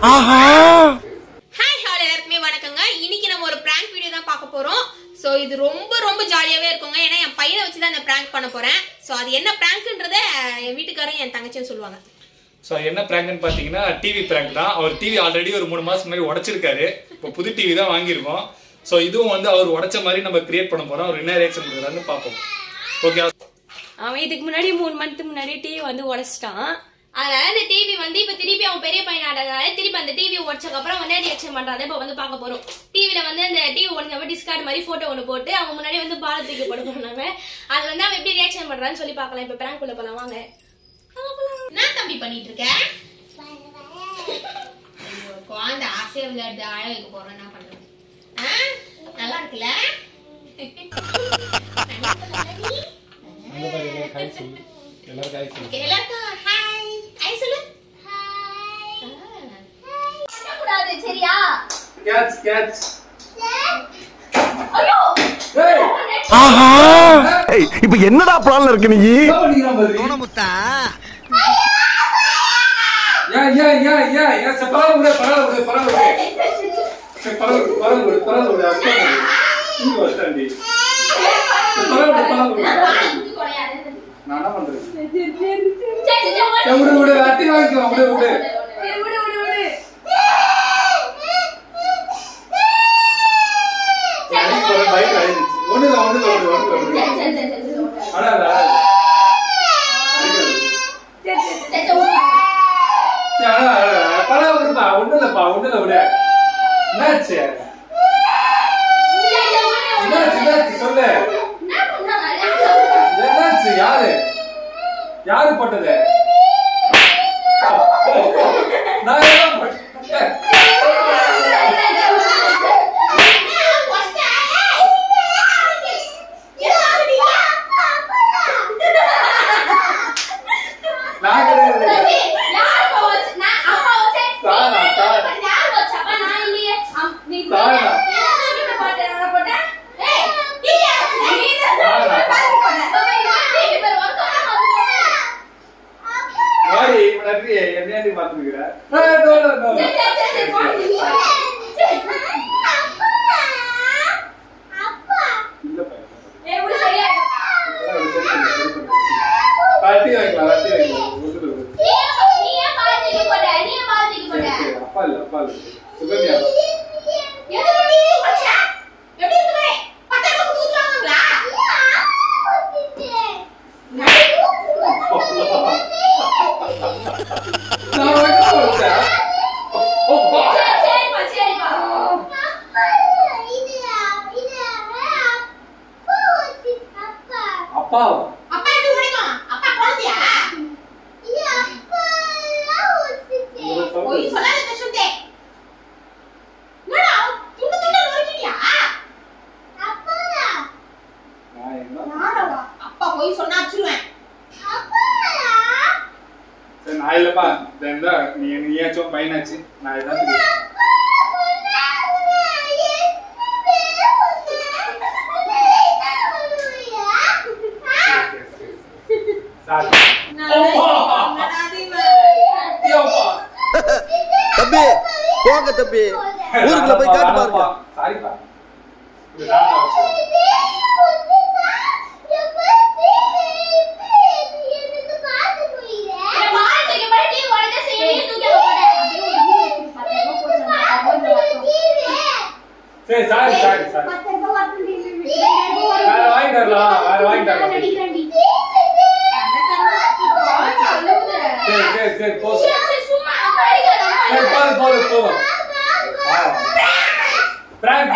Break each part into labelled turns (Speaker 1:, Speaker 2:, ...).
Speaker 1: ஆஹா
Speaker 2: hi hi எல்லாருக்குமே வணக்கங்க. இன்னைக்கு நம்ம ஒரு prank வீடியோ தான் பார்க்க போறோம். சோ இது ரொம்ப ஜாலியாவே இருக்குங்க. ஏன்னா என் பையனை வச்சு தான் இந்த prank பண்ண போறேன். சோ அது என்ன prankன்றத என் வீட்டுக்காரங்க என் தங்கச்சியும் சொல்லுவாங்க.
Speaker 3: சோ என்ன பிராங்க்னு பாத்தீங்கன்னா டிவி பிராங்க் தான். அவர் டிவி ஆல்ரெடி ஒரு 3 மாசம் முன்னாடி உடைச்சிருக்காரு. இப்போ புது டிவி தான் வாங்கியிருக்கோம். சோ இதுவும் வந்து அவர் உடைச்ச மாதிரி நம்ம கிரியேட் பண்ண போறோம். அவர் என்ன ரியாக்ஷன் பண்றாருன்னு பாப்போம். ஓகே.
Speaker 4: அவன் இதுக்கு முன்னாடி 3 மந்த் முன்னாடி டிவி வந்து உடைச்சிட்டான்.
Speaker 2: அதனால இந்த டிவி வந்து இப்ப திருப்பி அவன் பெரிய பையன் ஆனதுனால திருப்பி அந்த டிவி உடைச்சதுக்கு அப்புறம் அவன் என்ன ரியாக்ஷன் பண்றாங்க இப்ப வந்து பார்க்க போறோம். டிவில வந்து அந்த டிவி உடைஞ்சப்ப டிஸ்கார்ட் மாதிரி போட்டோ ஒண்ணு போட்டு அவங்க முன்னாடி வந்து பாலத்துக்கு போட போனாங்க. அது வந்து அவன் எப்படி ரியாக்ஷன் பண்றான்னு சொல்லி பார்க்கலாம். இப்ப பிராங்க் உள்ள போலாம் வாங்க. நான் தம்பி பண்ணிட்டு இருக்கேன். குழந்தை ஆசையா விளையாடுது ஆழ வைக்க போறேன். என்ன பண்றது? நல்லா இருக்குல்ல? எல்லாருக்கும் ஹாய் ஹாய் சொல்லு. கூடாது சரியா?
Speaker 3: Catch catch.
Speaker 2: ஐயோ
Speaker 1: ஆஹா ஏய் இப்போ என்னடா பிளான்ல இருக்கு நீ?
Speaker 3: கோணமுத்தா. யா பரவாயில்லை நான் என்ன பண்றது? விடு அட்டி வாங்கிக்கோ. விடு ஒண்ணுல விட என்னாச்சு சொல்லு. என்னாச்சு? யாரு போட்டது? நான் ஏன் போட்டேன்? நீயாச்சும் பையனாச்சு நான் ஏதாவது
Speaker 1: தம்பி போங்க தம்பி ஊருக்குள்ள போய் காட்டு பாருங்க.
Speaker 3: சாரிப்பா. சரி சாரி வேற வாங்கிட்டு சரி போதும். பிராங்க்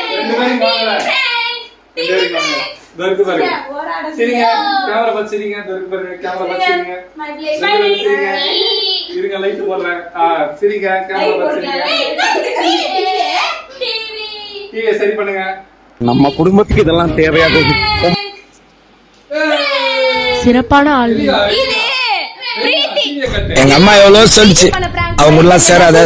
Speaker 3: ரெண்டு பேரும் வாங்கல. தருக்கு பாருங்க. சரிங்க கேமரா பார்த்து சரிங்க. தருக்கு பாருங்க கேமரா பார்த்து சரிங்க. இருங்க லைட் போடுறேன். சரிங்க கேமரா பார்த்து சரிங்க. டிவி சரி பண்ணுங்க.
Speaker 1: நம்ம குடும்பத்துக்கு இதெல்லாம் தேவையானது.
Speaker 4: சிறப்பான ஆள்.
Speaker 1: எங்க அம்மா எவ்வளவு சொல்லிச்சு அவங்க எல்லாம் சேராத